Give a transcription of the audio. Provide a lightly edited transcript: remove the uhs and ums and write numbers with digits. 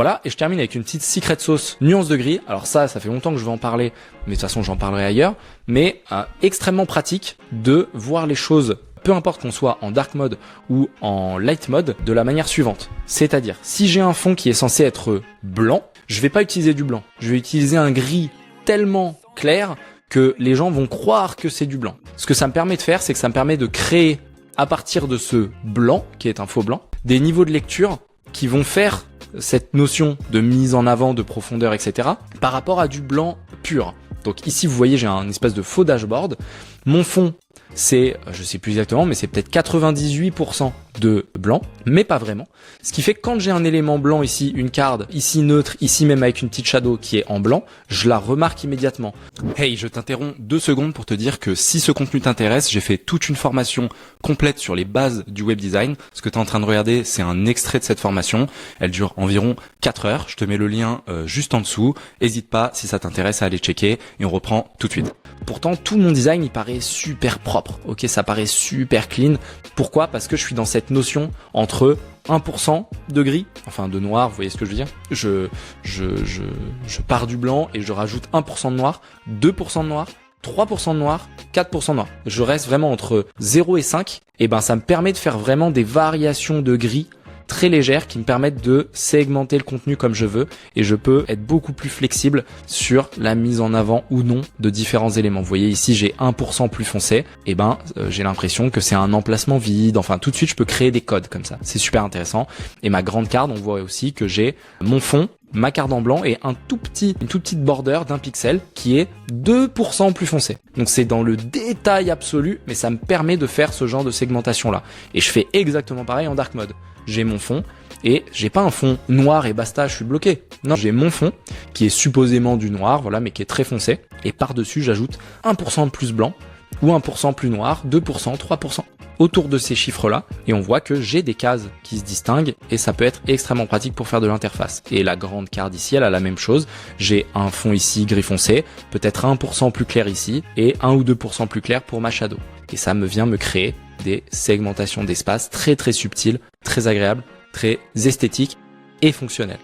Voilà, et je termine avec une petite secret sauce nuance de gris. Alors ça fait longtemps que je vais en parler, mais de toute façon j'en parlerai ailleurs. Mais extrêmement pratique de voir les choses, peu importe qu'on soit en dark mode ou en light mode, de la manière suivante. C'est-à-dire, si j'ai un fond qui est censé être blanc, je vais pas utiliser du blanc. Je vais utiliser un gris tellement clair que les gens vont croire que c'est du blanc. Ce que ça me permet de faire, c'est que ça me permet de créer, à partir de ce blanc, qui est un faux blanc, des niveaux de lecture qui vont faire cette notion de mise en avant, de profondeur, etc. par rapport à du blanc pur. Donc ici, vous voyez, j'ai un espèce de faux dashboard. Mon fond, c'est, je sais plus exactement, mais c'est peut-être 98% de blanc, mais pas vraiment. Ce qui fait que quand j'ai un élément blanc ici, une carte, ici neutre, ici même avec une petite shadow qui est en blanc, je la remarque immédiatement. Hey, je t'interromps 2 secondes pour te dire que si ce contenu t'intéresse, j'ai fait toute une formation complète sur les bases du web design. Ce que tu es en train de regarder, c'est un extrait de cette formation. Elle dure environ 4 heures. Je te mets le lien juste en dessous. Hésite pas, si ça t'intéresse, à aller checker et on reprend tout de suite. Pourtant, tout mon design, il paraît super propre. Ok, ça paraît super clean. Pourquoi? Parce que je suis dans cette notion entre 1% de gris, enfin de noir, vous voyez ce que je veux dire? Je pars du blanc et je rajoute 1% de noir, 2% de noir, 3% de noir, 4% de noir. Je reste vraiment entre 0 et 5. Et ben, ça me permet de faire vraiment des variations de gris très légères qui me permettent de segmenter le contenu comme je veux et je peux être beaucoup plus flexible sur la mise en avant ou non de différents éléments. Vous voyez ici j'ai 1% plus foncé, et ben j'ai l'impression que c'est un emplacement vide, enfin tout de suite je peux créer des codes comme ça. C'est super intéressant. Et ma grande carte, on voit aussi que j'ai mon fond, ma carte en blanc et une toute petite border d'1 pixel qui est 2% plus foncé. Donc c'est dans le détail absolu, mais ça me permet de faire ce genre de segmentation là. Et je fais exactement pareil en dark mode. J'ai mon fond et j'ai pas un fond noir et basta, je suis bloqué. Non, j'ai mon fond qui est supposément du noir, voilà, mais qui est très foncé. Et par-dessus, j'ajoute 1% de plus blanc ou 1% plus noir, 2%, 3%. Autour de ces chiffres-là, et on voit que j'ai des cases qui se distinguent et ça peut être extrêmement pratique pour faire de l'interface. Et la grande carte ici, elle a la même chose. J'ai un fond ici gris foncé, peut-être 1% plus clair ici et 1 ou 2% plus clair pour ma shadow. Et ça vient me créer des segmentations d'espace très très subtiles, très agréables, très esthétiques et fonctionnelles.